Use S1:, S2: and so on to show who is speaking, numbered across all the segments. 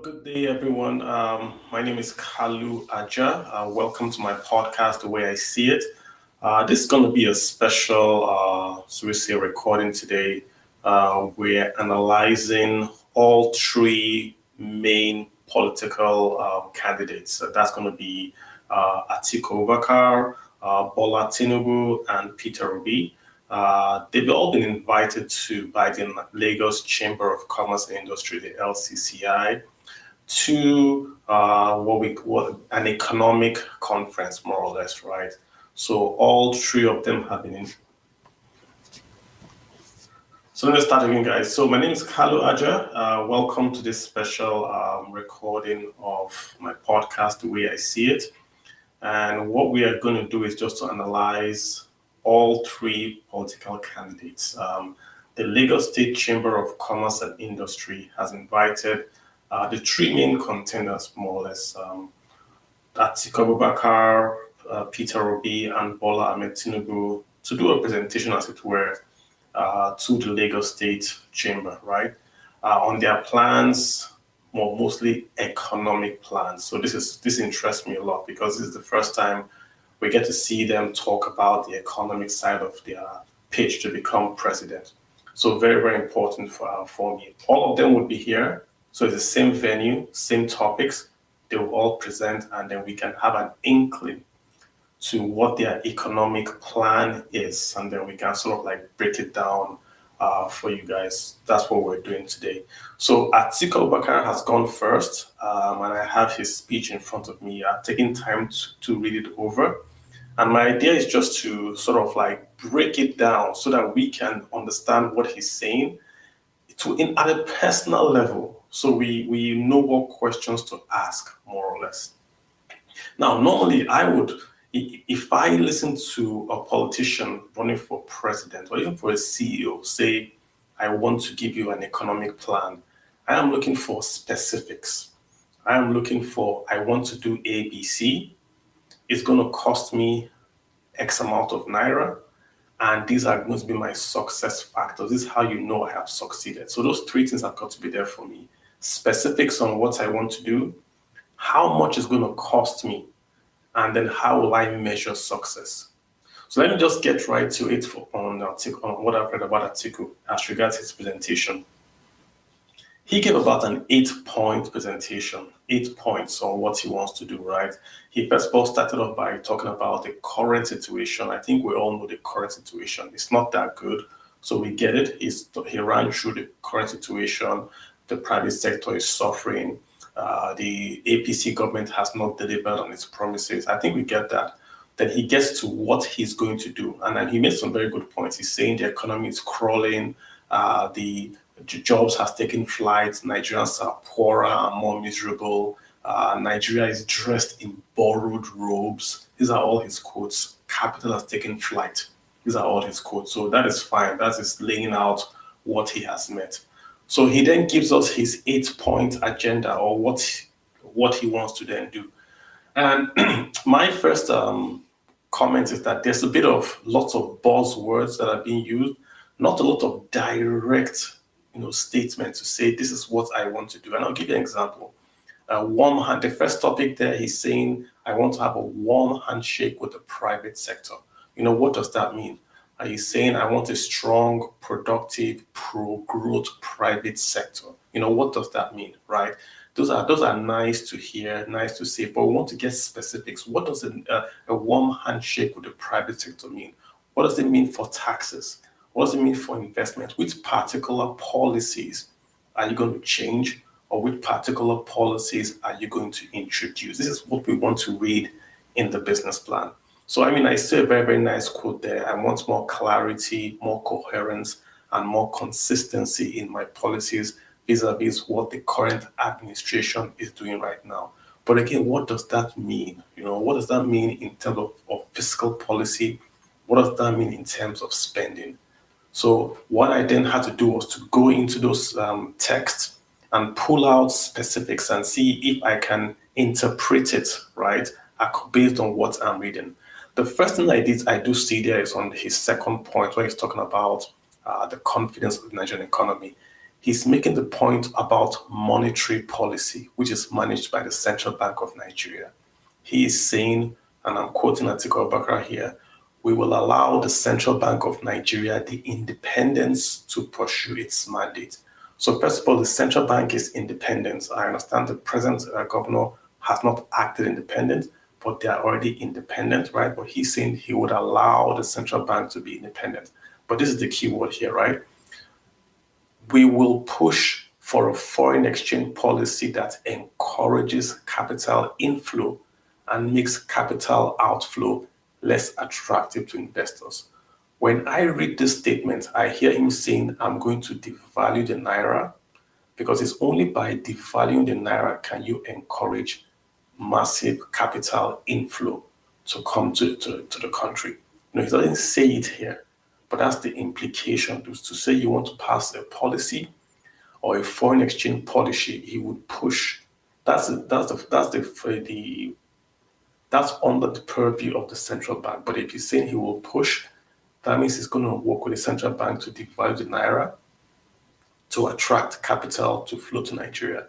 S1: Good day, everyone. My name is Kalu Aja. Welcome to my podcast, The Way I See It. This is going to be a special, so we say, recording today. We're analyzing all three main political candidates. So that's going to be Atiku Abubakar, Bola Tinubu, and Peter Obi. They've all been invited by the Lagos Chamber of Commerce and Industry, the LCCI, to what we call an economic conference, more or less, right? So all three of them have been in. So let's start again, guys. So my name is Kalu Aja. Welcome to this special recording of my podcast, The Way I See It. And what we are going to do is just to analyze all three political candidates. The Lagos State Chamber of Commerce and Industry has invited the three main contenders, more or less, Atiku Abubakar, Peter Obi, and Bola Tinubu, to do a presentation, as it were, to the Lagos State Chamber, right, on their plans, mostly economic plans. So this interests me a lot because this is the first time we get to see them talk about the economic side of their pitch to become president. So very, very important for me. All of them would be here. So it's the same venue, same topics. They will all present, and then we can have an inkling to what their economic plan is, and then we can sort of like break it down for you guys. That's what we're doing today. So Atiku Abubakar has gone first, and I have his speech in front of me. I've taken time to read it over. And my idea is just to sort of like break it down so that we can understand what he's saying at a personal level. So we know what questions to ask, more or less. Now, normally if I listen to a politician running for president or even for a CEO say, I want to give you an economic plan, I am looking for specifics. I am looking for, I want to do ABC. It's going to cost me X amount of Naira. And these are going to be my success factors. This is how you know I have succeeded. So those three things have got to be there for me. Specifics on what I want to do, how much is going to cost me, and then how will I measure success. So let me just get right to it on what I've read about Atiku as regards his presentation. He gave about an 8-point presentation, 8 points on what he wants to do, right? He first of all started off by talking about the current situation. I think we all know the current situation. It's not that good, so we get it. He ran through the current situation. The private sector is suffering. The APC government has not delivered on its promises. I think we get that. Then he gets to what he's going to do. And then he made some very good points. He's saying the economy is crawling, the jobs has taken flight, Nigerians are poorer and more miserable, Nigeria is dressed in borrowed robes. These are all his quotes. Capital has taken flight. These are all his quotes. So that is fine. That is laying out what he has met. So he then gives us his 8-point agenda, or what he wants to then do. And my first comment is that there's a bit of lots of buzzwords that are being used, not a lot of direct statement to say this is what I want to do. And I'll give you an example. The first topic there, he's saying, I want to have a warm handshake with the private sector. What does that mean? He's saying, I want a strong, productive, pro-growth private sector. What does that mean, right? Those are nice to hear, nice to say, but we want to get specifics. What does a warm handshake with the private sector mean? What does it mean for taxes? What does it mean for investment? Which particular policies are you going to change, or which particular policies are you going to introduce? This is what we want to read in the business plan. So, I see a very, very nice quote there. I want more clarity, more coherence, and more consistency in my policies vis-a-vis what the current administration is doing right now. But again, what does that mean? What does that mean in terms of fiscal policy? What does that mean in terms of spending? So what I then had to do was to go into those texts and pull out specifics and see if I can interpret it, right, based on what I'm reading. The first thing I do see there is on his second point where he's talking about the confidence of the Nigerian economy. he's making the point about monetary policy, which is managed by the Central Bank of Nigeria. He is saying, and I'm quoting Atiku Abubakar here, we will allow the Central Bank of Nigeria the independence to pursue its mandate. So first of all, the central bank is independent. I understand the present governor has not acted independent, but they are already independent, right? But he's saying he would allow the central bank to be independent. But this is the key word here, right? We will push for a foreign exchange policy that encourages capital inflow and makes capital outflow less attractive to investors. When I read this statement, I hear him saying, I'm going to devalue the naira, because it's only by devaluing the naira can you encourage massive capital inflow to come to the country. No, he doesn't say it here, but that's the implication. To say you want to pass a policy or a foreign exchange policy, he would push. That's under the purview of the central bank. But if he's saying he will push, that means he's going to work with the central bank to devalue the naira to attract capital to flow to Nigeria.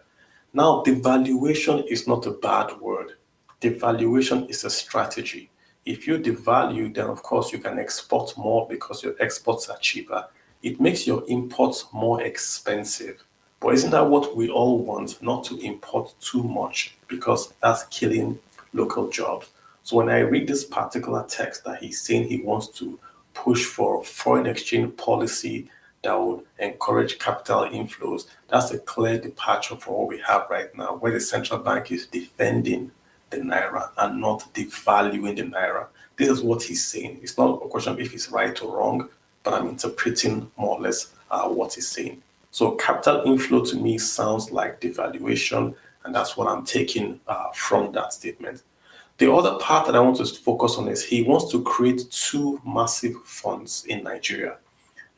S1: Now, devaluation is not a bad word. Devaluation is a strategy. If you devalue, then of course you can export more because your exports are cheaper. It makes your imports more expensive. But isn't that what we all want? Not to import too much, because that's killing local jobs. So when I read this particular text that he's saying he wants to push for a foreign exchange policy that would encourage capital inflows, that's a clear departure from what we have right now, where the central bank is defending the naira and not devaluing the naira. This is what he's saying. It's not a question of if he's right or wrong, but I'm interpreting more or less what he's saying. So capital inflow to me sounds like devaluation, and that's what I'm taking from that statement. The other part that I want to focus on is he wants to create two massive funds in Nigeria.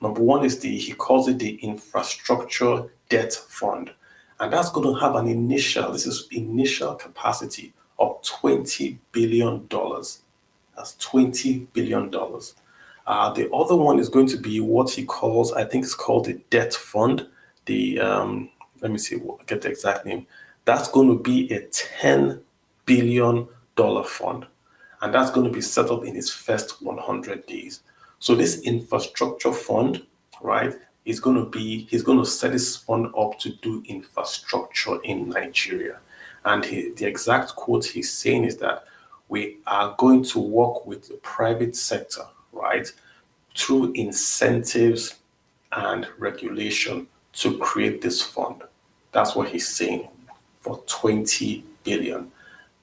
S1: Number one is he calls it the Infrastructure Debt Fund. And that's going to have initial capacity of $20 billion. That's $20 billion. The other one is going to be what he calls, I think it's called the Debt Fund. Let me see, get the exact name. That's going to be a $10 billion fund. And that's going to be set up in its first 100 days. So this infrastructure fund, right, he's going to set this fund up to do infrastructure in Nigeria. And the exact quote he's saying is that we are going to work with the private sector, right, through incentives and regulation to create this fund. That's what he's saying, for 20 billion.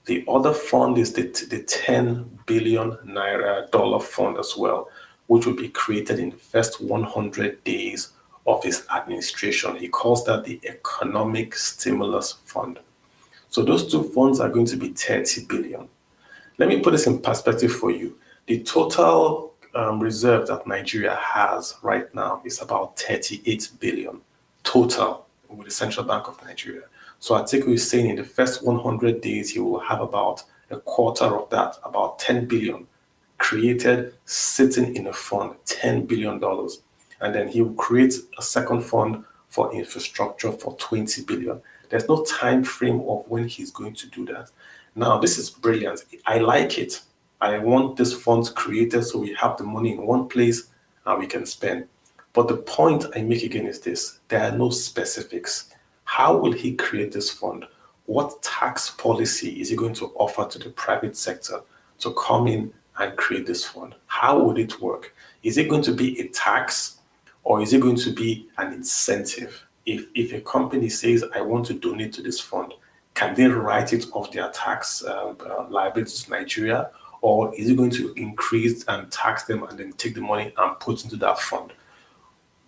S1: The other fund is the 10 billion naira dollar fund as well, which will be created in the first 100 days of his administration. He calls that the Economic Stimulus Fund. So those two funds are going to be 30 billion. Let me put this in perspective for you. The total reserve that Nigeria has right now is about 38 billion total with the Central Bank of Nigeria. So Atiku is saying in the first 100 days, he will have about a quarter of that, about 10 billion created, sitting in a fund, $10 billion. And then he will create a second fund for infrastructure for 20 billion. There's no time frame of when he's going to do that. Now, this is brilliant. I like it. I want this fund created so we have the money in one place and we can spend. But the point I make again is this: there are no specifics. How will he create this fund? What tax policy is he going to offer to the private sector to come in and create this fund? How would it work? Is it going to be a tax, or is it going to be an incentive? If a company says, I want to donate to this fund, can they write it off their tax liabilities to Nigeria? Or is it going to increase and tax them and then take the money and put into that fund?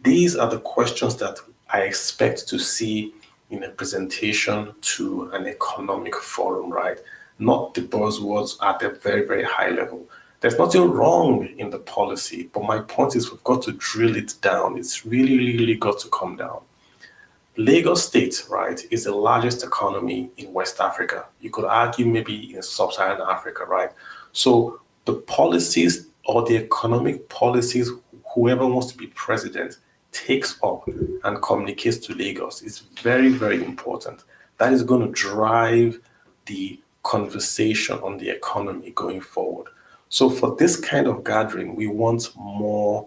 S1: These are the questions that I expect to see in a presentation to an economic forum, right? Not the buzzwords at a very, very high level. There's nothing wrong in the policy, but my point is we've got to drill it down. It's really, really got to come down. Lagos State, right, is the largest economy in West Africa. You could argue maybe in Sub-Saharan Africa, right? So the policies or the economic policies, whoever wants to be president takes up and communicates to Lagos is very, very important. That is going to drive the conversation on the economy going forward. So for this kind of gathering, we want more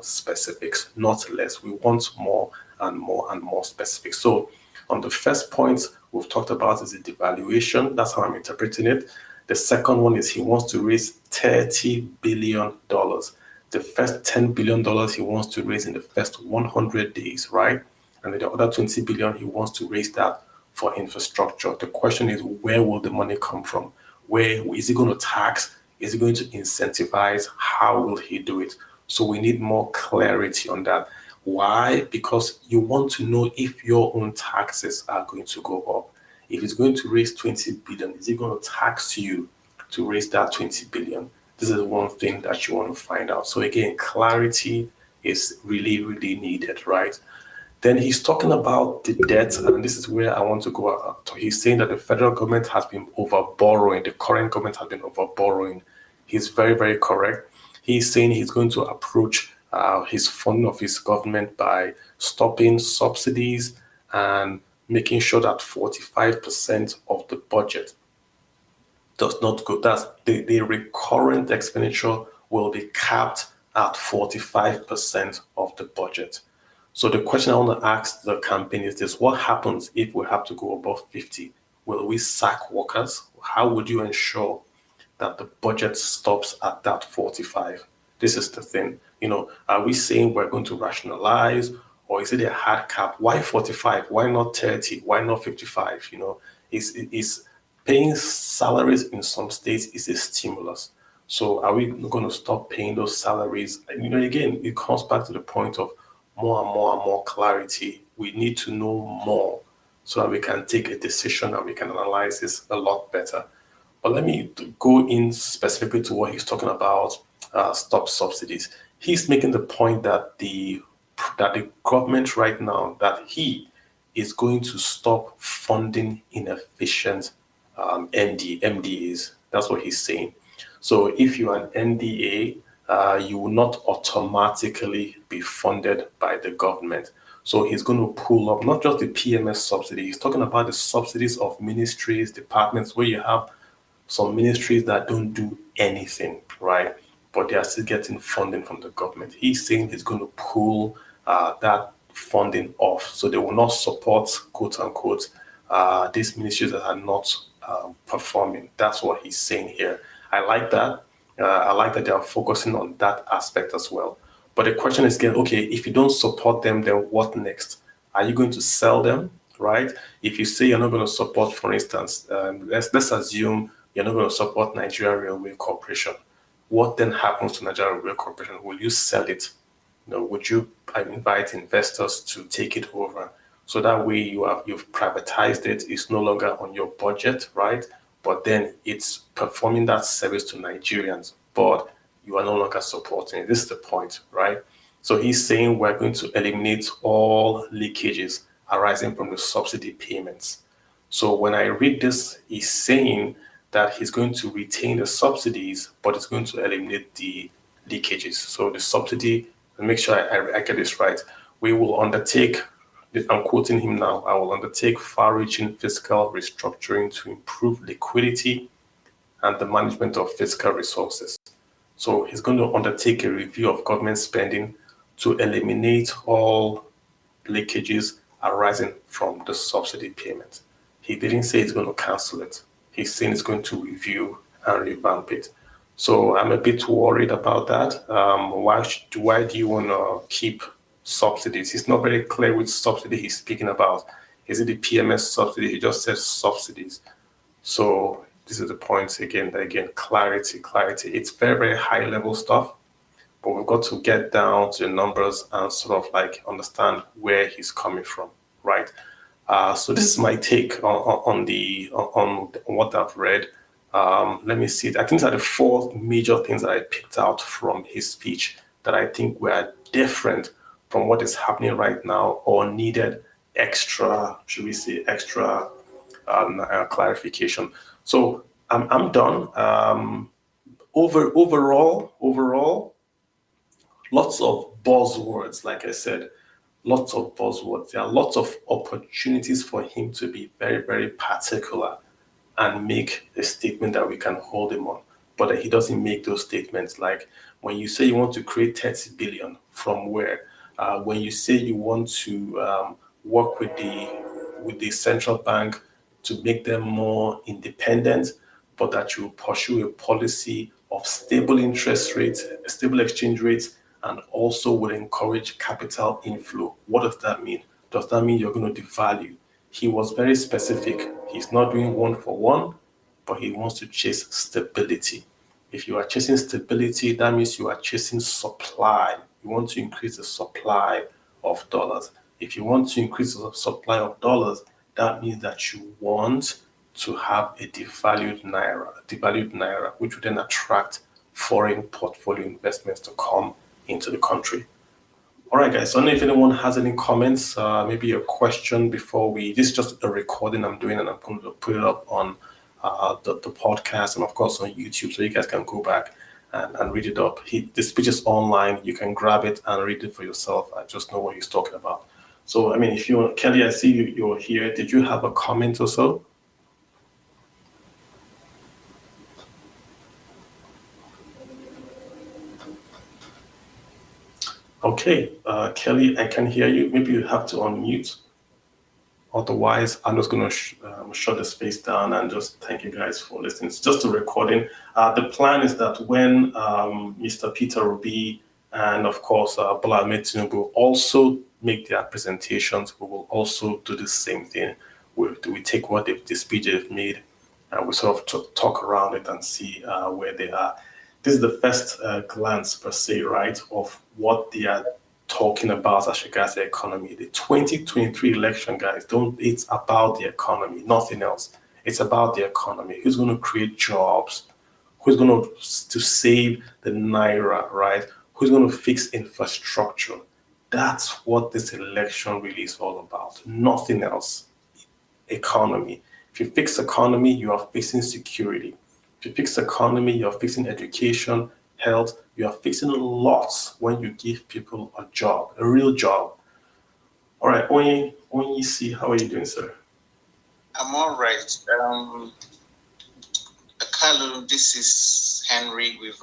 S1: specifics, not less. We want more and more specifics. So on the first point we've talked about is the devaluation. That's how I'm interpreting it. The second one is he wants to raise $30 billion. The first $10 billion he wants to raise in the first 100 days, right? And then the other $20 billion he wants to raise that for infrastructure. The question is, where will the money come from? Where is he going to tax? Is he going to incentivize? How will he do it? So we need more clarity on that. Why? Because you want to know if your own taxes are going to go up. If it's going to raise 20 billion, is it going to tax you to raise that 20 billion? This is one thing that you want to find out. So again, clarity is really, really needed, right? Then he's talking about the debt, and this is where I want to go. He's saying that the federal government has been overborrowing. The current government has been overborrowing. He's very, very correct. He's saying he's going to approach his funding of his government by stopping subsidies and making sure that 45% of the budget does not go. That's the recurrent expenditure will be capped at 45% of the budget. So the question I want to ask the campaign is this: what happens if we have to go above 50? Will we sack workers? How would you ensure that the budget stops at that 45? This is the thing. Are we saying we're going to rationalize, or is it a hard cap? Why 45? Why not 30? Why not 55? Is paying salaries in some states is a stimulus. So are we going to stop paying those salaries? Again, it comes back to the point of more and more clarity. We need to know more so that we can take a decision and we can analyze this a lot better. But let me go in specifically to what he's talking about, stop subsidies. He's making the point that the government right now, that he is going to stop funding inefficient MDAs. That's what he's saying. So if you're an NDA, you will not automatically be funded by the government. So he's going to pull up not just the PMS subsidy, he's talking about the subsidies of ministries, departments, where you have some ministries that don't do anything, right? But they are still getting funding from the government. He's saying he's going to pull that funding off. So they will not support, quote unquote, these ministries that are not performing. That's what he's saying here. I like that. I like that they are focusing on that aspect as well. But the question is again, okay, if you don't support them, then what next? Are you going to sell them, right? If you say you're not going to support, for instance, let's assume you're not going to support Nigerian Railway Corporation. What then happens to Nigerian Railway Corporation? Will you sell it? Would you invite investors to take it over? So that way you've privatized it. It's no longer on your budget, right? But then it's performing that service to Nigerians, but you are no longer supporting it. This is the point, right? So he's saying we're going to eliminate all leakages arising from the subsidy payments. So when I read this, he's saying that he's going to retain the subsidies, but it's going to eliminate the leakages. So the subsidy, and make sure I get this right, we will undertake, I'm quoting him now, I will undertake far-reaching fiscal restructuring to improve liquidity and the management of fiscal resources. So he's going to undertake a review of government spending to eliminate all leakages arising from the subsidy payment. He didn't say he's going to cancel it. He's saying he's going to review and revamp it. So I'm a bit worried about that. Why do you want to keep subsidies? It's not very clear which subsidy he's speaking about. Is it the PMS subsidy? He just says subsidies. So this is the point again, clarity. It's very, very high level stuff, but we've got to get down to the numbers and sort of like understand where he's coming from, right? So this is my take on what I've read. Let me see. I think these are the four major things that I picked out from his speech that I think were different from what is happening right now or needed extra, should we say, extra clarification. So I'm done. Overall, Lots of buzzwords, like I said, lots of buzzwords. There are lots of opportunities for him to be very, very particular and make a statement that we can hold him on. But he doesn't make those statements. Like when you say you want to create 30 billion, from where? When you say you want to work with the central bank to make them more independent, but that you pursue a policy of stable interest rates, stable exchange rates, and also will encourage capital inflow. What does that mean? Does that mean you're going to devalue? He was very specific. He's not doing one for one, but he wants to chase stability. If you are chasing stability, that means you are chasing supply. You want to increase the supply of dollars. If you want to increase the supply of dollars, that means that you want to have a devalued naira, which would then attract foreign portfolio investments to come into the country. All right, guys. So I don't know if anyone has any comments, maybe a question before we. This is just a recording I'm doing, and I'm going to put it up on the podcast and, of course, on YouTube, so you guys can go back and read it up. The speech is online. You can grab it and read it for yourself. I just know what he's talking about. So, I mean, if you want, Kelly, I see you're here. Did you have a comment or so? Okay, Kelly, I can hear you. Maybe you have to unmute. Otherwise, I'm just going to shut the space down and just thank you guys for listening. It's just a recording. The plan is that when Mr. Peter Obi and, of course, Bola Ahmed Tinubu also make their presentations, we will also do the same thing. We take what the speech they've made and we sort of talk around it and see where they are. This is the first glance, per se, right, of what they are talking about as regards the economy. The 2023 election, guys, it's about the economy, nothing else. It's about the economy. Who's going to create jobs? Who's going to save the naira, right? Who's going to fix infrastructure? That's what this election really is all about. Nothing else. Economy. If you fix economy, you are fixing security. If you fix economy, you're fixing education, health. You are fixing lots when you give people a job, a real job. All right, Onyi, see, how are you doing, sir?
S2: I'm all right. Carlo, this is Henry. We've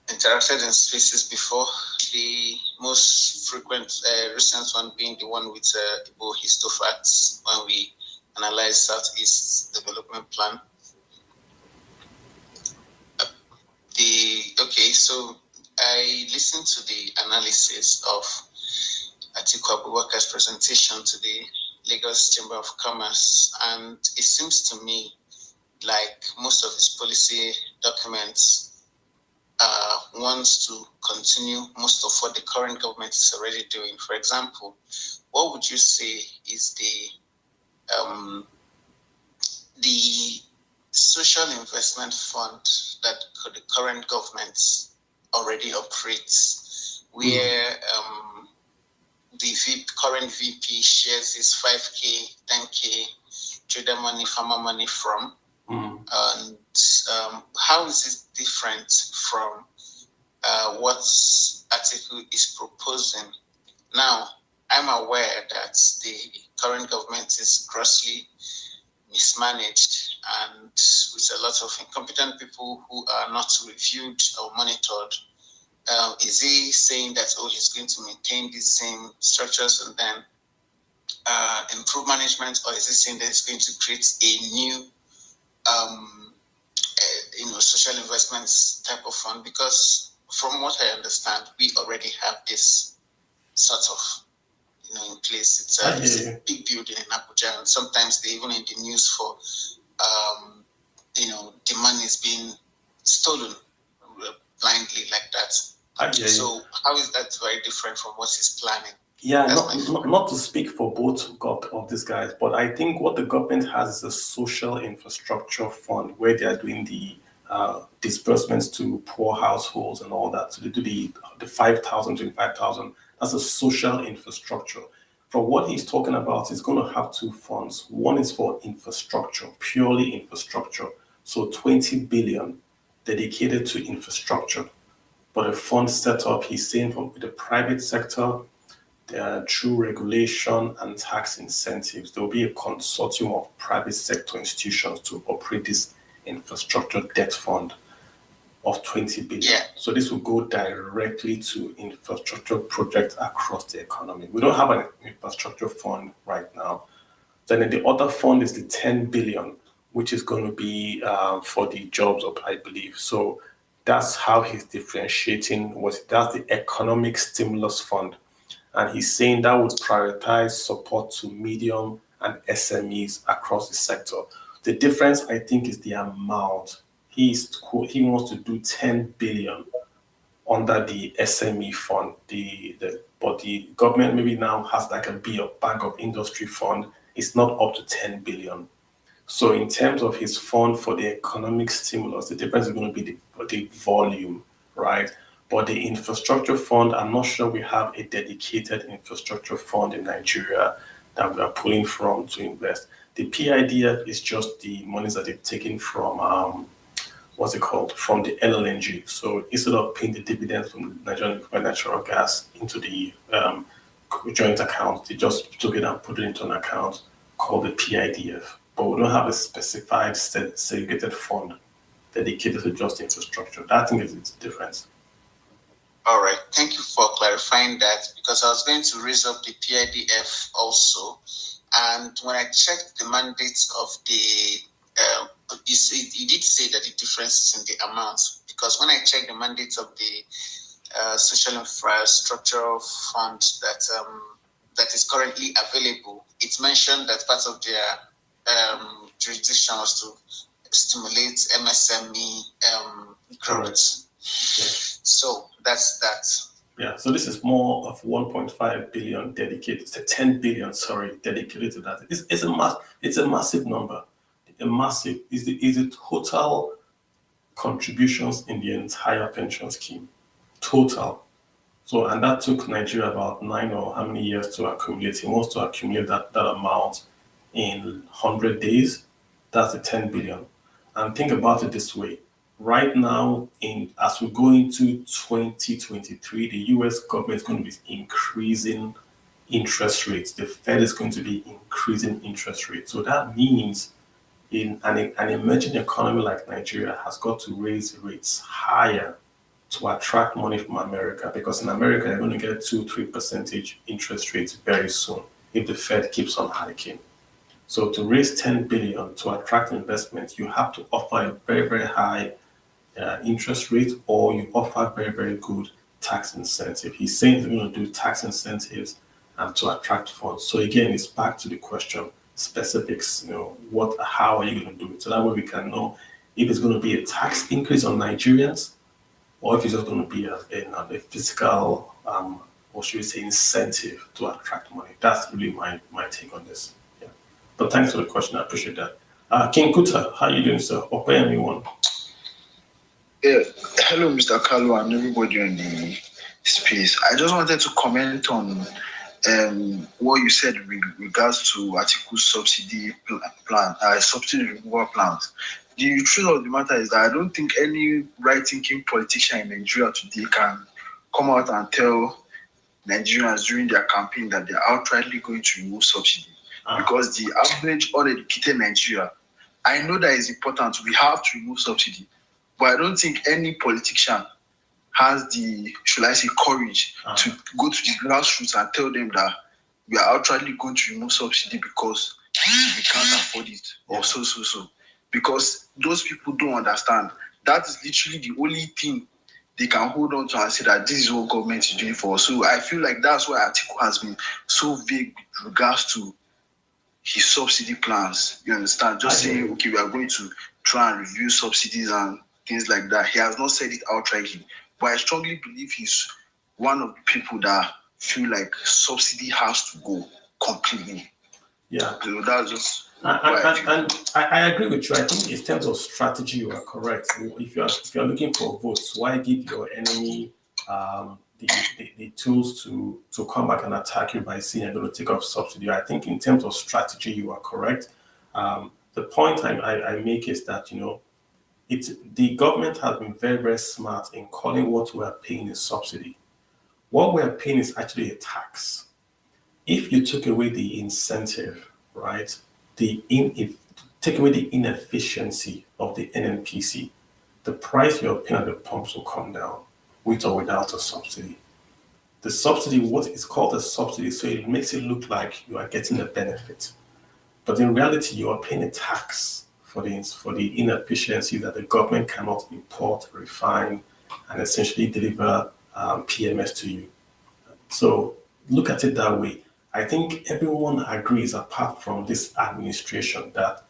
S2: interacted in spaces before. The most frequent, recent one being the one with Igbo Histofacts when we analyze Southeast Development Plan. So I listened to the analysis of Atiku Abubakar's presentation to the Lagos Chamber of Commerce, and it seems to me like most of his policy documents wants to continue most of what the current government is already doing. For example, what would you say is the social investment fund that the current government already operates, where the current VP shares his 5K, 10K trader money, farmer money from? And how is it different from what Atiku is proposing? Now, I'm aware that the current government is grossly mismanaged and with a lot of incompetent people who are not reviewed or monitored. Is he saying that, he's going to maintain these same structures and then improve management, or is he saying that it's going to create a new social investments type of fund? Because from what I understand, we already have this sort of in place. It's a big building in Abuja, and sometimes they even in the news for the money is being stolen blindly like that. So how is that very different from what he's planning?
S1: Yeah, not to speak for both of these guys, but I think what the government has is a social infrastructure fund where they are doing the disbursements to poor households and all that. So they do the 5,000, 25,000. That's a social infrastructure. From what he's talking about, he's going to have two funds. One is for infrastructure, purely infrastructure. So 20 billion dedicated to infrastructure. But a fund set up, he's saying, from the private sector, through regulation and tax incentives, there will be a consortium of private sector institutions to operate this infrastructure debt fund of 20 billion.
S2: Yeah.
S1: So this will go directly to infrastructure projects across the economy. We don't have an infrastructure fund right now. Then the other fund is the 10 billion, which is going to be for the jobs up, I believe. So that's how he's differentiating that's the economic stimulus fund. And he's saying that would prioritize support to medium and SMEs across the sector. The difference, I think, is the amount. He wants to do 10 billion under the SME fund. But the government maybe now has like a Bank of Industry fund. It's not up to 10 billion. So in terms of his fund for the economic stimulus, the difference is going to be the volume, right? But the infrastructure fund, I'm not sure we have a dedicated infrastructure fund in Nigeria that we are pulling from to invest. The PIDF is just the monies that they've taken from, from the LLNG. So instead of paying the dividends from Nigerian natural gas into the joint account, they just took it and put it into an account called the PIDF. But we don't have a specified segregated fund dedicated to just infrastructure. That, I think, is the difference.
S2: All right. Thank you for clarifying that, because I was going to raise up the PIDF also. And when I checked the mandates of the, you did say that the difference is in the amount, because when I checked the mandates of the social infrastructure fund that is currently available, it's mentioned that part of their jurisdiction was to stimulate MSME growth.
S1: Yeah.
S2: So that's that.
S1: Yeah, so this is more of 1.5 billion dedicated to 10 billion, dedicated to that. It's a massive number. A massive is the total contributions in the entire pension scheme. Total. So, and that took Nigeria about 9 or how many years to accumulate. He wants to accumulate that amount in 100 days. That's the 10 billion. And think about it this way. Right now, as we go into 2023, the US government is going to be increasing interest rates. The Fed is going to be increasing interest rates. So that means in an emerging economy like Nigeria has got to raise rates higher to attract money from America, because in America, they're going to get 2-3% interest rates very soon if the Fed keeps on hiking. So to raise 10 billion to attract investment, you have to offer a very, very high interest rate, or you offer very, very good tax incentive. He's saying he's going to do tax incentives and to attract funds. So again, it's back to the question, specifics, how are you going to do it? So that way we can know if it's going to be a tax increase on Nigerians, or if it's just going to be a fiscal, or should we say, incentive to attract money. That's really my take on this. Yeah. But thanks for the question. I appreciate that. King Kuta, how are you doing, sir? Or anyone?
S3: Yeah, hello, Mr. Kalu, and everybody in the space. I just wanted to comment on what you said with regards to Atiku's subsidy plan, subsidy removal plans. The truth of the matter is that I don't think any right-thinking politician in Nigeria today can come out and tell Nigerians during their campaign that they're outrightly going to remove subsidy. Because the average uneducated Nigeria, I know that it's important. We have to remove subsidy. But I don't think any politician has the, should I say, courage to go to the grassroots and tell them that we are outrightly going to remove subsidy because we can't afford it, or so. Because those people don't understand. That is literally the only thing they can hold on to and say that this is what government is doing for us. So I feel like that's why Atiku has been so vague with regards to his subsidy plans. You understand? Just saying, okay, we are going to try and review subsidies and things like that. He has not said it outrightly. But I strongly believe he's one of the people that feel like subsidy has to go completely.
S1: Yeah.
S3: So that's just...
S1: I agree with you. I think in terms of strategy, you are correct. If you're looking for votes, why give your enemy the tools to come back and attack you by saying you're going to take off subsidy? I think in terms of strategy, you are correct. The point I make is that, the government has been very, very smart in calling what we are paying a subsidy. What we are paying is actually a tax. If you took away the incentive, right, if take away the inefficiency of the NNPC, the price you're paying at the pumps will come down with or without a subsidy. The subsidy, what is called a subsidy, so it makes it look like you are getting a benefit. But in reality, you are paying a tax for the inefficiency that the government cannot import, refine, and essentially deliver PMS to you. So look at it that way. I think everyone agrees, apart from this administration, that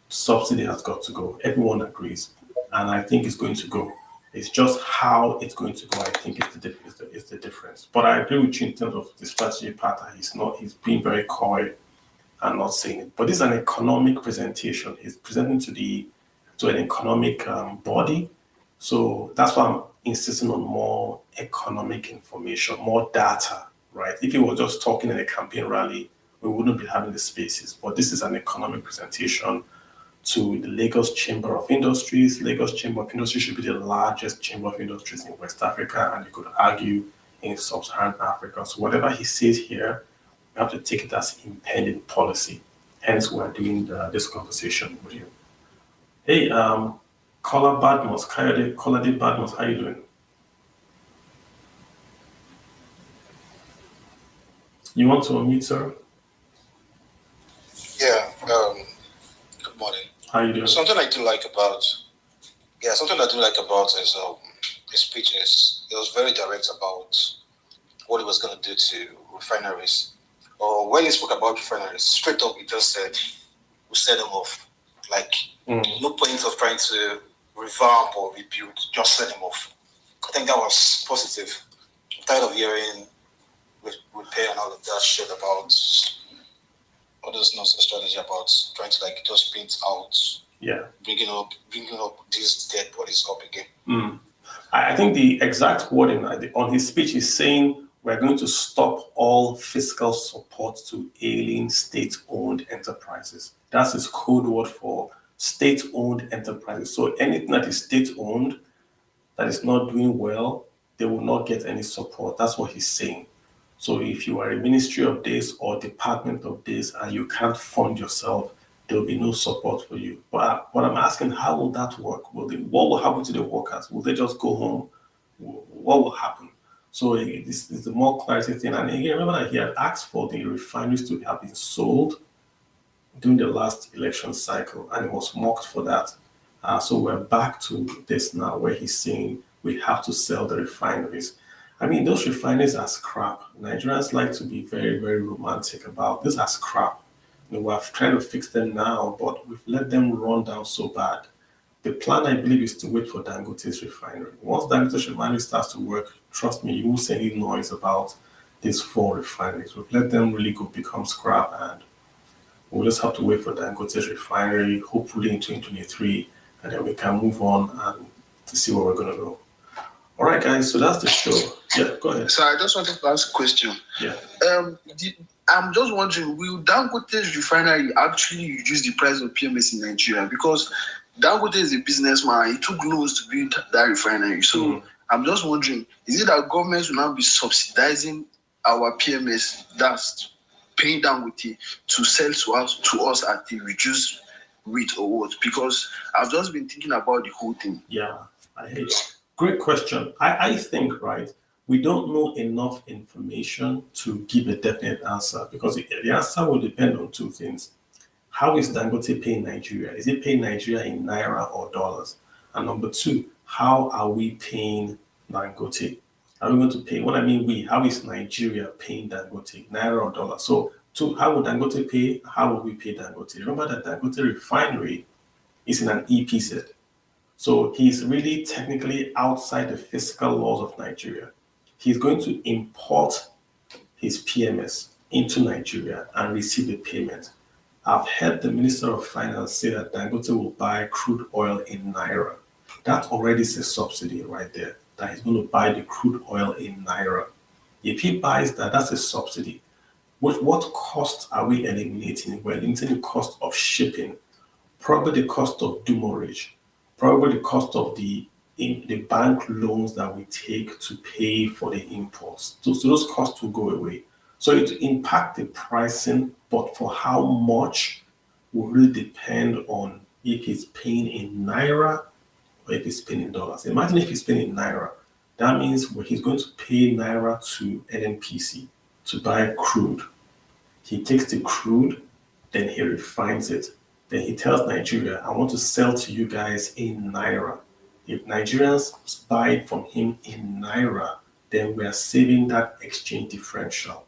S1: subsidy has got to go. Everyone agrees, and I think it's going to go. It's just how it's going to go. I think is the difference. But I agree with you in terms of the strategy part. He's being very coy and not saying it. But this is an economic presentation. He's presenting to an economic body. So that's why I'm insisting on more economic information, more data, right? If you were just talking in a campaign rally, we wouldn't be having the spaces. But this is an economic presentation to the Lagos Chamber of Industries. Lagos Chamber of Industries should be the largest chamber of industries in West Africa, and you could argue in Sub-Saharan Africa. So whatever he says here, we have to take it as impending policy. Hence, we're doing this conversation with you. Hey, Kola Badmos, Kolade Badmos, how you doing? You want to unmute, sir?
S4: Yeah, good morning.
S1: How you doing?
S4: Something I do like about his speech is it was very direct about what he was going to do to refineries. Or when he spoke about refineries, straight up he just said, we set them off. Like, no point of trying to revamp or rebuild, just set them off. I think that was positive. I'm tired of hearing repair and all of that shit about all those nonsense strategy about trying to like just paint out, bringing up these dead bodies up again.
S1: I think the exact wording on his speech is saying we're going to stop all fiscal support to alien state-owned enterprises. That's his code word for state-owned enterprises. So anything that is state-owned that is not doing well, they will not get any support. That's what he's saying. So if you are a ministry of this or department of this and you can't fund yourself, there will be no support for you. But what I'm asking, how will that work? What will happen to the workers? Will they just go home? What will happen? So this is the more clarity thing. And again, remember that he had asked for the refineries to have been sold during the last election cycle, and he was mocked for that. So we're back to this now, where he's saying we have to sell the refineries. I mean, those refineries are scrap. Nigerians like to be very, very romantic about this as scrap. We're trying to fix them now, but we've let them run down so bad. The plan, I believe, is to wait for Dangote's refinery. Once Dangote's refinery starts to work, trust me, you won't see any noise about these 4 refineries. We've let them really go become scrap, and we'll just have to wait for Dangote's refinery, hopefully in 2023, and then we can move on and to see where we're going to go. All right, guys, so that's the show. Yeah, go ahead.
S3: So I just wanted to ask a question.
S1: Yeah.
S3: I'm just wondering, will Dangote's refinery actually reduce the price of PMS in Nigeria? Because Dangote is a businessman. He took loans to build that refinery. So I'm just wondering, is it that governments will now be subsidizing our PMS, that's paying Dangote to sell to us at a reduced rate or what? Because I've just been thinking about the whole thing.
S1: Yeah, I hate it. Great question. I think, right, we don't know enough information to give a definite answer, because the answer will depend on 2 things. How is Dangote paying Nigeria? Is it paying Nigeria in Naira or dollars? And number 2, how are we paying Dangote? Are we going to pay? What I mean how is Nigeria paying Dangote? Naira or dollars? So how will Dangote pay? How will we pay Dangote? Remember that Dangote refinery is in an EPZ. So he's really technically outside the fiscal laws of Nigeria. He's going to import his PMS into Nigeria and receive the payment. I've heard the Minister of Finance say that Dangote will buy crude oil in Naira. That already is a subsidy right there, that he's going to buy the crude oil in Naira. If he buys that, that's a subsidy. What costs are we eliminating? We're eliminating the cost of shipping, probably the cost of demurrage, probably the cost of the bank loans that we take to pay for the imports. So those costs will go away. So it will impact the pricing, but for how much will really depend on if he's paying in Naira or if he's paying in dollars. Imagine if he's paying in Naira. That means he's going to pay Naira to NNPC to buy crude. He takes the crude, then he refines it. Then he tells Nigeria, I want to sell to you guys in Naira. If Nigerians buy it from him in Naira, then we are saving that exchange differential.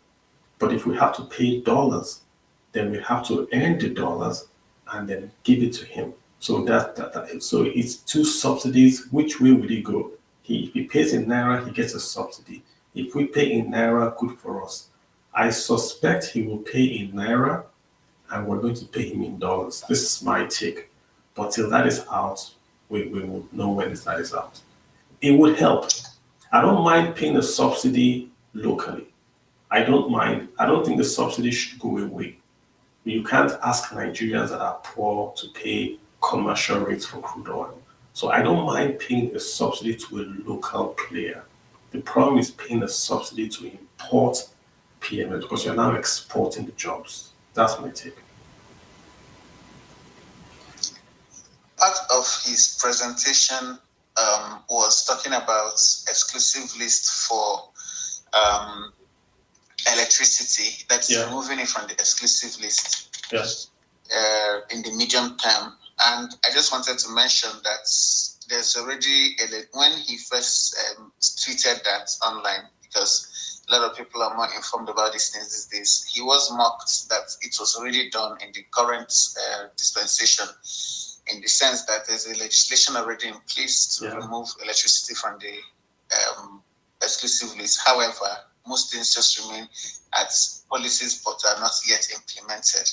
S1: But if we have to pay dollars, then we have to earn the dollars and then give it to him. So so it's two subsidies. Which way will he go? If he pays in Naira, he gets a subsidy. If we pay in Naira, good for us. I suspect he will pay in Naira and we're going to pay him in dollars. This is my take. But till that is out, we will know when that is out. It would help. I don't mind paying a subsidy locally. I don't mind. I don't think the subsidy should go away. You can't ask Nigerians that are poor to pay commercial rates for crude oil. So I don't mind paying a subsidy to a local player. The problem is paying a subsidy to import PMS because you're now exporting the jobs. That's my take.
S2: Part of his presentation was talking about exclusive list for electricity. That's removing it from the exclusive list in the medium term. And I just wanted to mention that there's already, when he first tweeted that online, because a lot of people are more informed about these things these days, he was mocked that it was already done in the current dispensation, in the sense that there's a legislation already in place to remove electricity from the exclusive list. However, most things just remain as policies but are not yet implemented.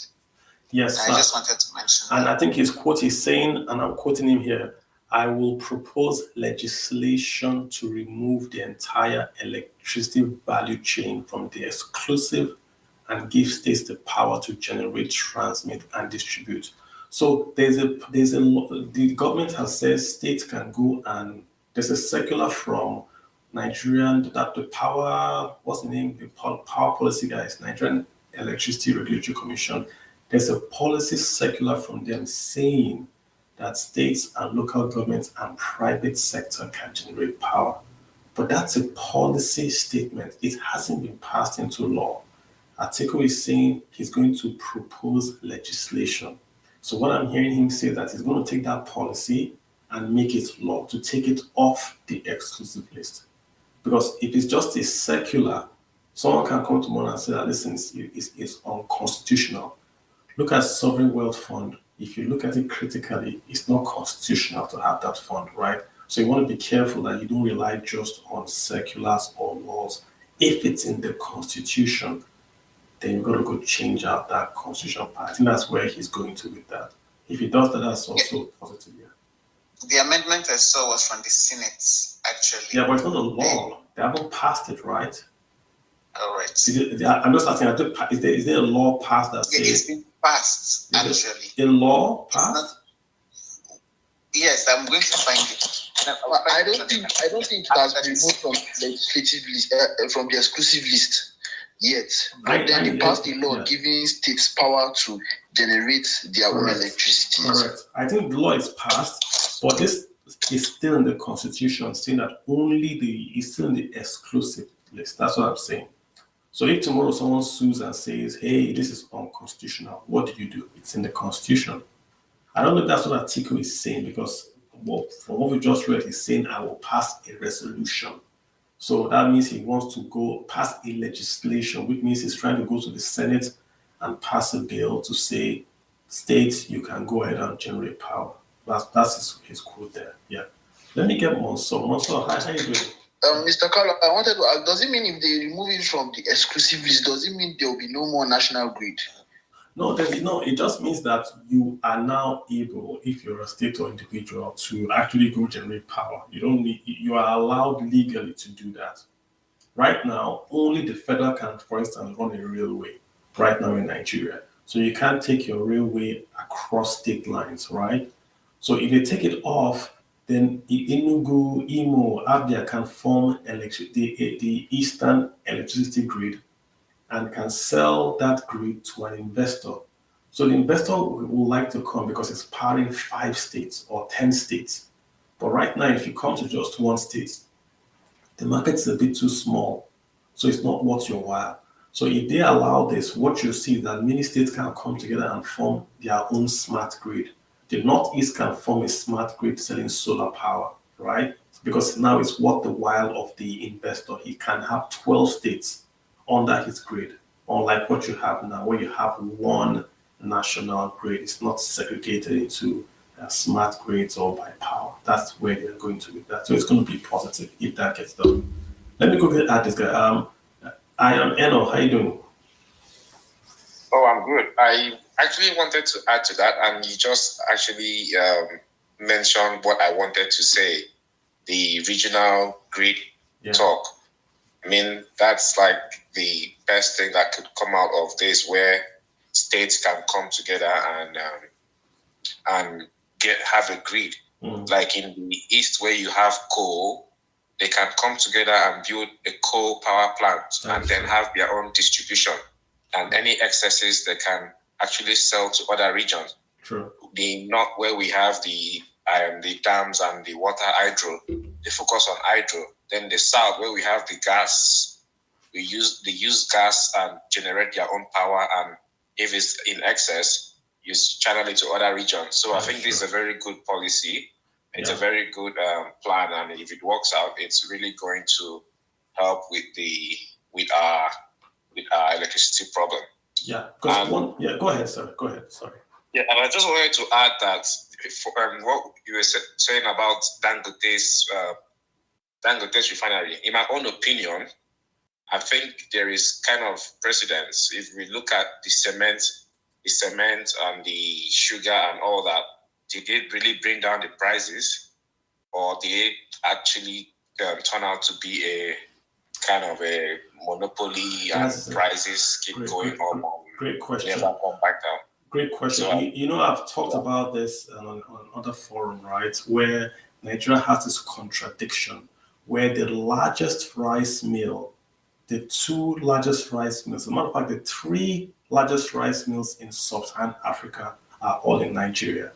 S1: Yes,
S2: I just wanted to mention
S1: and
S2: that.
S1: I think his quote is saying, and I'm quoting him here, I will propose legislation to remove the entire electricity value chain from the exclusive and give states the power to generate, transmit, and distribute. So the government has said states can go, and there's a circular from Nigerian, that the power, what's the name? The power policy guys, Nigerian Electricity Regulatory Commission. There's a policy circular from them saying that states and local governments and private sector can generate power. But that's a policy statement. It hasn't been passed into law. Atiku is saying he's going to propose legislation. So what I'm hearing him say that he's going to take that policy and make it law, to take it off the exclusive list. Because if it's just a circular, someone can come tomorrow and say that, listen, it's unconstitutional. Look at Sovereign Wealth Fund. If you look at it critically, it's not constitutional to have that fund, right? So you want to be careful that you don't rely just on circulars or laws. If it's in the Constitution, then you've got to go change out that constitutional part. I think that's where he's going to with that. If he does that, that's also positive,
S2: The amendment I saw was from the Senate, actually.
S1: Yeah, but it's not a law. They haven't passed it, right?
S2: All right.
S1: I'm just asking, is there a law passed that says...
S2: It's been passed, actually.
S1: A law passed?
S2: Yes, I'm going to find it.
S3: I don't think it has been removed from legislative list, from the exclusive list yet. But then they passed a law giving states power to generate their own electricity.
S1: Correct. I think the law is passed, but this is still in the Constitution, saying that it's still in the exclusive list. That's what I'm saying. So if tomorrow someone sues and says, hey, this is unconstitutional, what do you do? It's in the Constitution. I don't know if that's what Atiku is saying, because from what we just read, he's saying, I will pass a resolution. So that means he wants to go pass a legislation, which means he's trying to go to the Senate and pass a bill to say, states, you can go ahead and generate power. That's his quote there. Yeah. Let me get Monso. Monso, how are you doing?
S3: Mr. Carlo, I wanted to ask, does it mean if they remove it from the exclusive list, does it mean there will be no more national grid?
S1: No, it just means that you are now able, if you're a state or individual, to actually go generate power. You are allowed legally to do that. Right now, only the federal can, for instance, run a railway right now in Nigeria. So you can't take your railway across state lines, right? So if they take it off, then Enugu, Imo, Abia can form the Eastern electricity grid and can sell that grid to an investor. So the investor will like to come because it's powering 5 states or 10 states. But right now, if you come to just one state, the market is a bit too small. So it's not worth your while. So if they allow this, what you see is that many states can come together and form their own smart grid. The Northeast can form a smart grid selling solar power, right? Because now it's worth the while of the investor. He can have 12 states under his grid, unlike what you have now, where you have one national grid. It's not segregated into smart grids or by power. That's where they're going to be that. So it's going to be positive if that gets done. Let me quickly add this guy. I am Eno. How you doing?
S5: Oh, I'm good. I actually wanted to add to that, and you just actually mentioned what I wanted to say, the regional grid talk. I mean, that's like the best thing that could come out of this, where states can come together and have a grid. Like in the East, where you have coal, they can come together and build a coal power plant and then have their own distribution. And any excesses they can actually sell to other regions.
S1: True.
S5: The North, where we have the dams and the water hydro, they focus on hydro. Then the South, where we have the gas, they use gas and generate their own power. And if it's in excess, you channel it to other regions. So I think this is a very good policy. It's a very good plan, and if it works out, it's really going to help with our electricity problem.
S1: Yeah. Go ahead, sir. Go ahead. Sorry.
S5: Yeah, and I just wanted to add that what you were saying about Dangote's refinery. In my own opinion, I think there is kind of precedence. If we look at the cement and the sugar and all that, did it really bring down the prices, or did it actually turn out to be a kind of a monopoly and prices keep going up?
S1: Great question.
S5: Never come back down.
S1: Great question. So, I've talked about this on other forum, right, where Nigeria has this contradiction, where the largest rice mill, the 2 largest rice mills, as a matter of fact, the 3 largest rice mills in sub-Saharan Africa are all in Nigeria.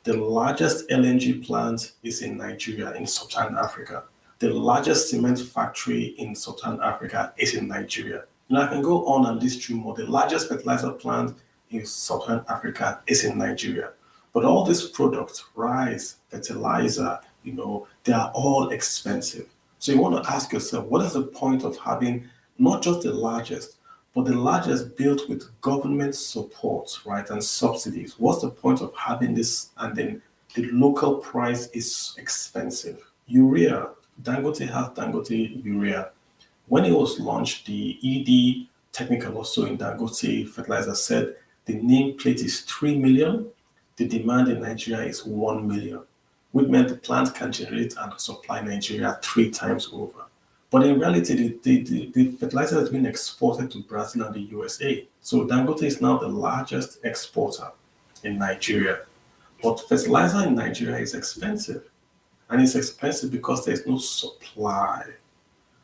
S1: The largest LNG plant is in Nigeria, in sub-Saharan Africa. The largest cement factory in sub-Saharan Africa is in Nigeria. I can go on and list 2 more. The largest fertilizer plant in sub-Saharan Africa is in Nigeria. But all these products, rice, fertilizer, they are all expensive. So you want to ask yourself, what is the point of having not just the largest, but the largest built with government support, right, and subsidies? What's the point of having this and then the local price is expensive? Urea, Dangote has Dangote urea. When it was launched, the ED technical also in Dangote fertilizer said the nameplate is 3 million, the demand in Nigeria is 1 million, which meant the plant can generate and supply Nigeria 3 times over. But in reality, the fertilizer has been exported to Brazil and the USA. So Dangote is now the largest exporter in Nigeria. But fertilizer in Nigeria is expensive. And it's expensive because there's no supply.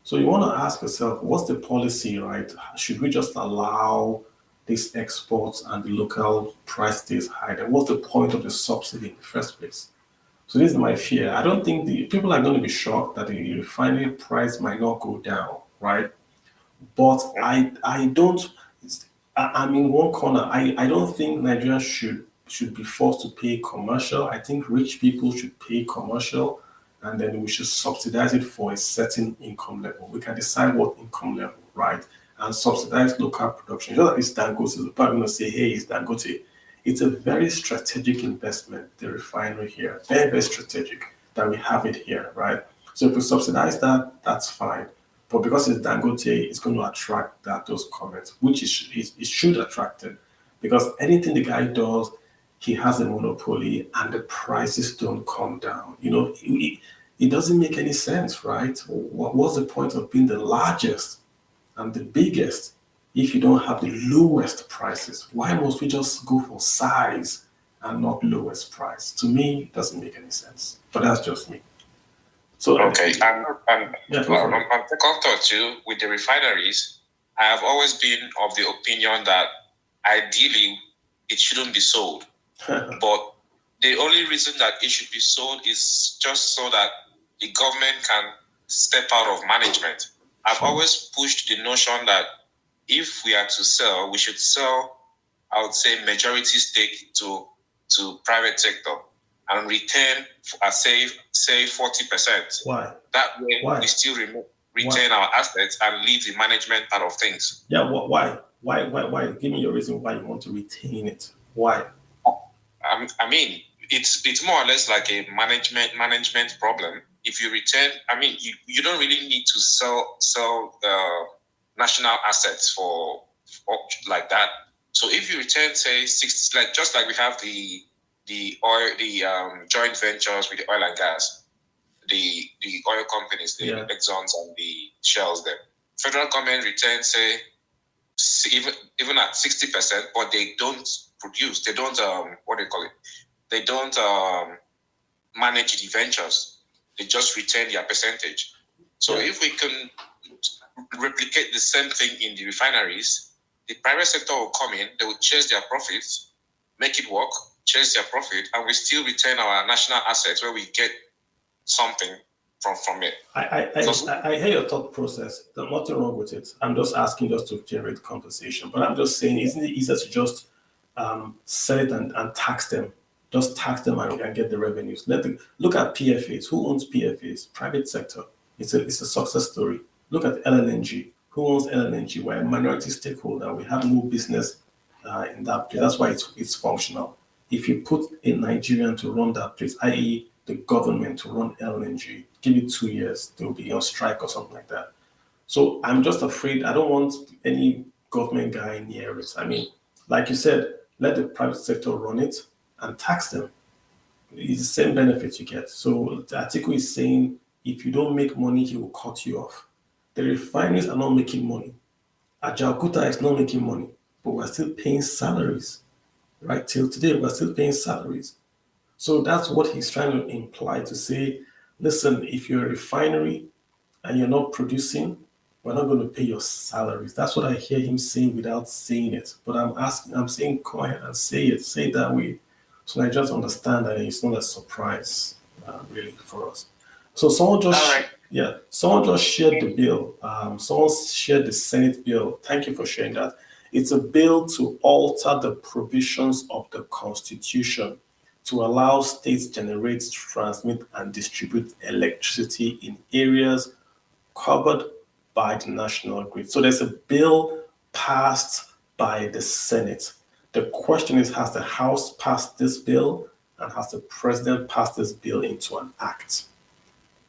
S1: So you want to ask yourself, what's the policy, right? Should we just allow these exports and the local price stays high? Then what's the point of the subsidy in the first place? So this is my fear. I don't think the people are going to be shocked that the refinery price might not go down, right? But I'm in one corner. I don't think Nigeria should be forced to pay commercial. I think rich people should pay commercial, and then we should subsidize it for a certain income level. We can decide what income level, right? And subsidize local production. Just like it's Dangote, so people are going to say, hey, it's Dangote. It's a very strategic investment, the refinery here. Very, very strategic that we have it here, right? So if we subsidize that, that's fine. But because it's Dangote, it's going to attract those comments, which it should attract it. Because anything the guy does, he has a monopoly and the prices don't come down. It doesn't make any sense, right? What's the point of being the largest and the biggest if you don't have the lowest prices? Why must we just go for size and not lowest price. To me, it doesn't make any sense. But that's just me. So
S5: okay, and
S1: on
S5: second thought too, with the refineries, I have always been of the opinion that ideally it shouldn't be sold. But the only reason that it should be sold is just so that the government can step out of management. I've always pushed the notion that if we are to sell, we should sell, I would say, majority stake to private sector and retain, say 40%.
S1: Why?
S5: That way, we still retain our assets and leave the management part of things.
S1: Yeah. Why? Give me your reason why you want to retain it. Why?
S5: I mean, it's more or less like a management problem. If you retain, I mean, you don't really need to sell national assets for like that. So if you retain, say 60, like just like we have the oil, joint ventures with the oil and gas, the oil companies, the Exxons and the Shells, the federal government retains, say, even at 60%, but they don't produce. They don't what do you call it? They don't manage the ventures. They just retain their percentage. So if we can replicate the same thing in the refineries, the private sector will come in, they will chase their profits, make it work, chase their profit, and we still retain our national assets where we get something from it.
S1: I hear your thought process. There's nothing wrong with it. I'm just asking just to generate conversation. But I'm just saying, isn't it easier to just sell it and tax them? Just tax them and get the revenues. Look at PFAs. Who owns PFAs? Private sector. It's a success story. Look at LNG. Who owns LNG? We're a minority stakeholder. We have no business in that place. That's why it's functional. If you put a Nigerian to run that place, i.e., the government to run LNG, give it 2 years, they'll be on strike or something like that. So I'm just afraid I don't want any government guy near it. I mean, like you said, let the private sector run it and tax them. It's the same benefits you get. So the article is saying if you don't make money, he will cut you off. The refineries are not making money. Ajaokuta is not making money, but we're still paying salaries. Right till today, we're still paying salaries. So that's what he's trying to imply to say, listen, if you're a refinery and you're not producing, we're not going to pay your salaries. That's what I hear him saying without saying it. But I'm saying, go ahead and say it that way. So I just understand that it's not a surprise, really, for us. So someone just shared the bill. Someone shared the Senate bill. Thank you for sharing that. It's a bill to alter the provisions of the Constitution to allow states generate, transmit, and distribute electricity in areas covered by the national grid. So there's a bill passed by the Senate. The question is, has the House passed this bill, and has the President passed this bill into an act?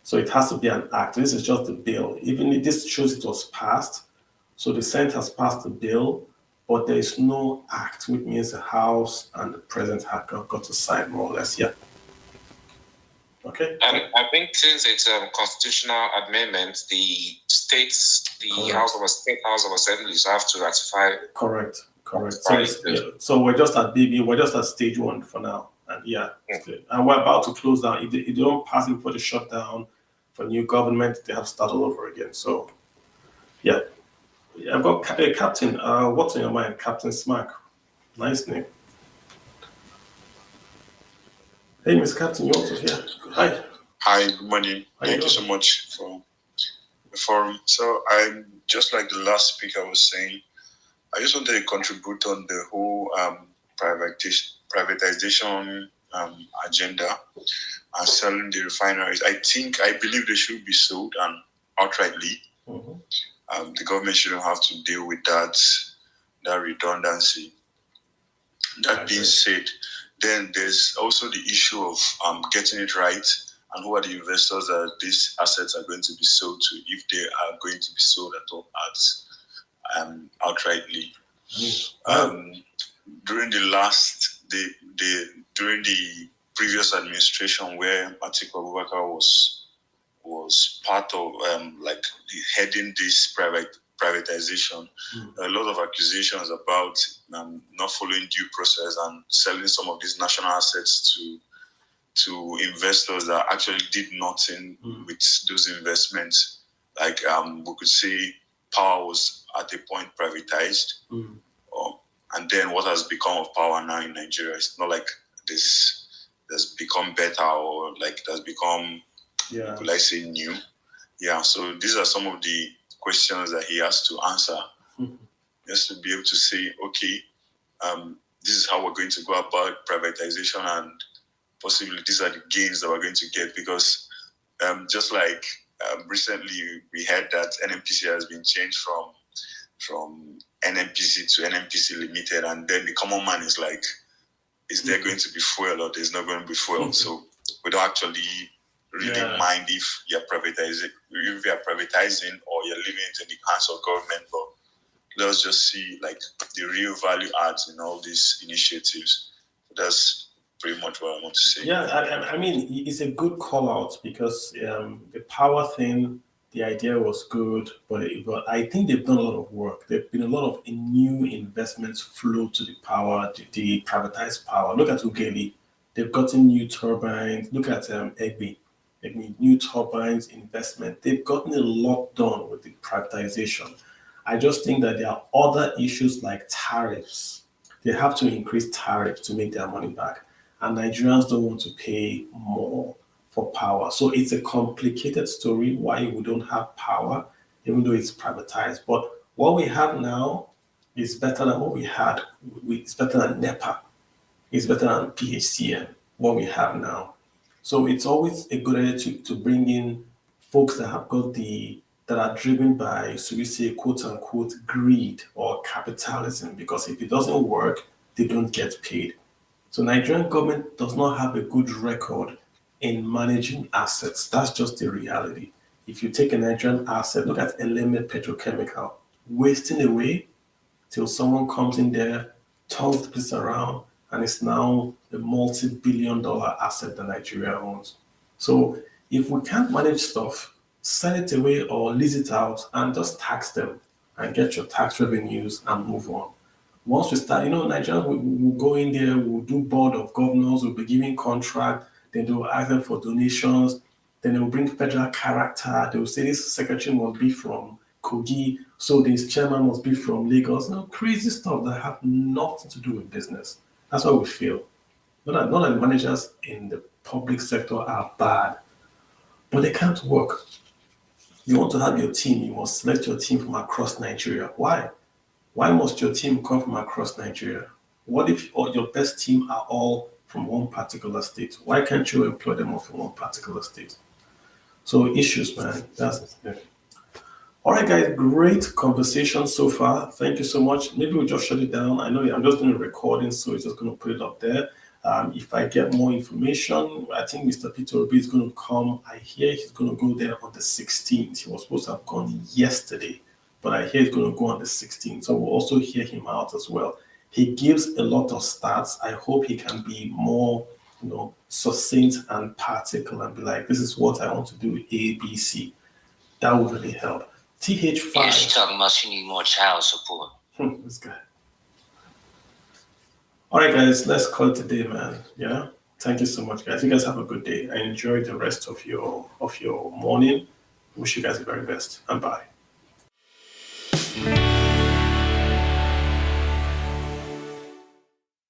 S1: So it has to be an act. This is just a bill. Even if this shows it was passed, so the Senate has passed the bill, but there is no act, which means the House and the President have got to sign more or less. Yeah. Okay.
S5: And I think since it's a constitutional amendment, the states, the House of Assemblies have to ratify.
S1: Correct. So we're just at stage 1 for now. And and we're about to close down. If they don't pass it before the shutdown for new government, they have to start all over again. So, yeah. I've got Captain. What's on your mind? Captain Smack. Nice name. Hey, Miss Captain, you're also here. Hi.
S6: Hi, good morning. Thank you so much for the forum. So I'm just like the last speaker was saying, I just wanted to contribute on the whole privatization agenda and selling the refineries. I believe they should be sold and outrightly. Mm-hmm. The government shouldn't have to deal with that redundancy. That being said, then there's also the issue of getting it right and who are the investors that these assets are going to be sold to, if they are going to be sold at all outrightly. During the previous administration, where Atiku Abubakar was part of heading this privatization. A lot of accusations about not following due process and selling some of these national assets to investors that actually did nothing with those investments. Like we could say power was at a point privatized, and then what has become of power now in Nigeria? It's not like this has become better or like it has become, could I say, new? Yeah, so these are some of the questions that he has to answer. He has to be able to say, okay, this is how we're going to go about privatization, and possibly these are the gains that we're going to get. Because just like recently we heard that NNPC has been changed from NNPC to NNPC Limited, and then the common man is like, is there going to be fuel or there's not going to be fuel? So we don't actually really mind if you're privatizing or you're leaving it in the hands of government, but let's just see like the real value adds in all these initiatives. That's pretty much what I want to say.
S1: Yeah, I mean, it's a good call out because the power thing, the idea was good, but I think they've done a lot of work. There've been a lot of new investments flow to the power, the privatized power. Look at Ugeli. They've gotten new turbines. Look at Egbe. They need new turbines, investment. They've gotten a lot done with the privatization. I just think that there are other issues like tariffs. They have to increase tariffs to make their money back. And Nigerians don't want to pay more for power. So it's a complicated story why we don't have power, even though it's privatized. But what we have now is better than what we had. It's better than NEPA. It's better than PHCN, what we have now. So it's always a good idea to bring in folks that have got that are driven by, so we say, quote unquote, greed or capitalism, because if it doesn't work, they don't get paid. So Nigerian government does not have a good record in managing assets. That's just the reality. If you take a Nigerian asset, look at Eleme Petrochemical, wasting away till someone comes in there, turns the place around, and it's now a multi-billion-dollar asset that Nigeria owns. So if we can't manage stuff, sell it away or lease it out and just tax them and get your tax revenues and move on. Once we start, Nigeria will go in there, we'll do board of governors, we'll be giving contract, then they will ask them for donations, then they will bring federal character, they will say this secretary must be from Kogi, so this chairman must be from Lagos. Crazy stuff that have nothing to do with business. That's what we feel. Not that the managers in the public sector are bad, but they can't work. You want to have your team, you must select your team from across Nigeria. Why? Why must your team come from across Nigeria? What if your best team are all from one particular state? Why can't you employ them all from one particular state? So issues, man. That's it. All right, guys, great conversation so far. Thank you so much. Maybe we'll just shut it down. I know I'm just doing a recording, so it's just going to put it up there. If I get more information, I think Mr. Peter Obi is going to come. I hear he's going to go there on the 16th. He was supposed to have gone yesterday, but I hear he's going to go on the 16th. So we'll also hear him out as well. He gives a lot of stats. I hope he can be more, succinct and particular and be like, this is what I want to do, A, B, C. That would really help. TH5.
S7: Yeah, she's talking about she need more child support.
S1: This guy. All right, guys, let's call it a day, man. Yeah. Thank you so much, guys. You guys have a good day. I enjoy the rest of your morning. Wish you guys the very best, and bye.